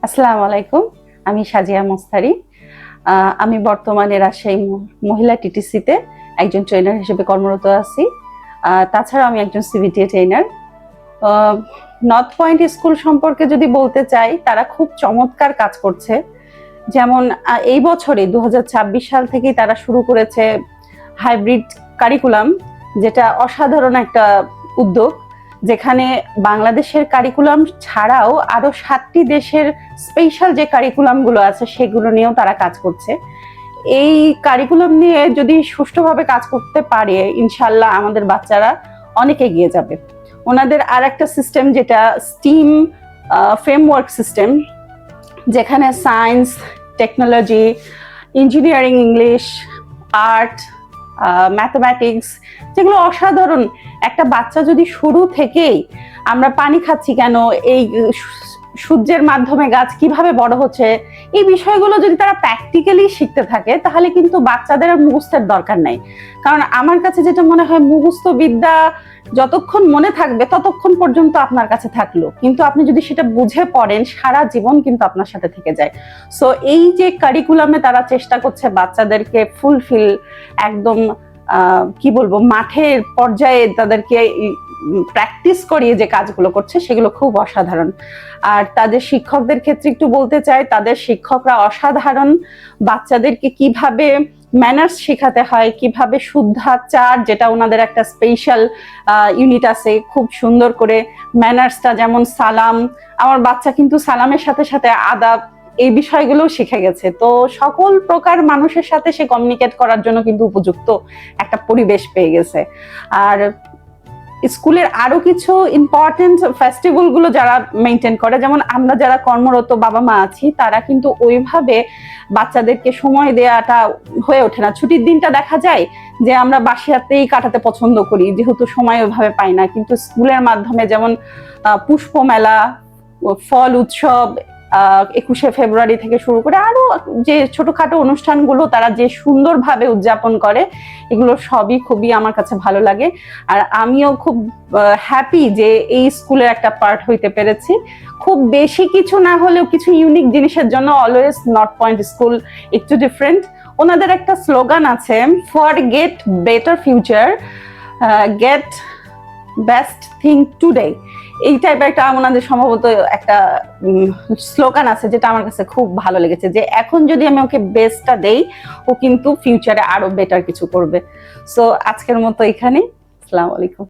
আসসালামু আলাইকুম। আমি সাজিয়া মোস্তারি। আমি বর্তমানে রাজশাহী মহিলা টিটিসিতে একজন ট্রেনার হিসেবে কর্মরত আছি। তাছাড়া আমি একজন সিবিটিএ ট্রেনার। নর্থ পয়েন্ট স্কুল সম্পর্কে যদি বলতে চাই, তারা খুব চমৎকার কাজ করছে। যেমন এই বছরে 2026 সাল থেকেই তারা শুরু করেছে হাইব্রিড কারিকুলাম, যেটা অসাধারণ একটা উদ্যোগ, যেখানে বাংলাদেশের কারিকুলাম ছাড়াও আরো 7টি দেশের স্পেশাল যে কারিকুলামগুলো আছে সেগুলো নিয়েও তারা কাজ করছে। এই কারিকুলাম নিয়ে যদি সুষ্ঠুভাবে কাজ করতে পারে, ইনশাল্লাহ আমাদের বাচ্চারা অনেক এগিয়ে যাবে। ওনাদের আর একটা সিস্টেম, যেটা স্টিম ফ্রেমওয়ার্ক সিস্টেম, যেখানে science, technology, engineering, English, art, mathematics, যেগুলো অসাধারণ। একটা বাচ্চা যদি শুরু থেকেই আমরা পানি খাচ্ছি কেন, এই সূর্যের মাধ্যমে গাছ কিভাবে বড় হচ্ছে, এই বিষয়গুলো যদি তারা প্র্যাকটিক্যালি শিখতে থাকে, তাহলে কিন্তু বাচ্চাদের আর মুখস্থের দরকার নাই। কারণ আমার কাছে যেটা মনে হয়, মুখস্থ বিদ্যা যতক্ষণ মনে থাকবে ততক্ষণ পর্যন্ত আপনার কাছে থাকলো, কিন্তু আপনি যদি সেটা বুঝে পড়েন, সারা জীবন কিন্তু আপনার সাথে থেকে যায়। সো এই যে কারিকুলামে তারা চেষ্টা করছে বাচ্চাদেরকে ফুলফিল, একদম কি বলবো, মাঠের পর্যায়ে তাদেরকে প্র্যাকটিস করিয়ে যে কাজগুলো করছে, সেগুলো খুব অসাধারণ। আর তাদের শিক্ষকদের ক্ষেত্রে একটু বলতে চাই, তাদের শিক্ষকরা অসাধারণ। বাচ্চাদেরকে কিভাবে ম্যানার্স শেখাতে হয়, কিভাবে শুদ্ধাচার, যেটা ওনাদের একটা স্পেশাল ইউনিট আছে, খুব সুন্দর করে ম্যানার্সটা, যেমন সালাম, আমার বাচ্চা কিন্তু সালামের সাথে সাথে আদাব, এই বিষয়গুলো শিখে গেছে। তো সকল প্রকার মানুষের সাথে সে কমিউনিকেট করার জন্য কিন্তু উপযুক্ত একটা পরিবেশ পেয়ে গেছে। আর স্কুলের আরো কিছু ইম্পর্টেন্ট ফেস্টিভ্যাল গুলো যারা মেনটেন করে, যেমন আমরা যারা কর্মরত বাবা মা আছি, তারা কিন্তু ওইভাবে বাচ্চাদেরকে সময় দেওয়াটা হয়ে ওঠে না। ছুটির দিনটা দেখা যায় যে আমরা বাসাতেই কাটাতে পছন্দ করি, যেহেতু সময় ওইভাবে পাই না। কিন্তু স্কুলের মাধ্যমে যেমন পুষ্প মেলা, ফল উৎসব, 21শে ফেব্রুয়ারি থেকে শুরু করে আরো যে ছোটখাটো অনুষ্ঠানগুলো তারা যে সুন্দরভাবে উদযাপন করে, এগুলো সবই খুবই আমার কাছে ভালো লাগে। আর আমিও খুব হ্যাপি যে এই স্কুলের একটা পার্ট হইতে পেরেছি। খুব বেশি কিছু না হলেও কিছু ইউনিক জিনিসের জন্য অলওয়েজ নর্থ পয়েন্ট স্কুল একটু ডিফারেন্ট। ওনাদের একটা স্লোগান আছে, for get better future, get best thing today. এই টাইপের একটা ওনাদের সম্ভবত একটা স্লোগান আছে, যেটা আমার কাছে খুব ভালো লেগেছে, যে এখন যদি আমি ওকে বেস্টটা দেই, ও কিন্তু ফিউচারে আরো বেটার কিছু করবে। সো আজকের মতো এখানে। আসসালামু আলাইকুম।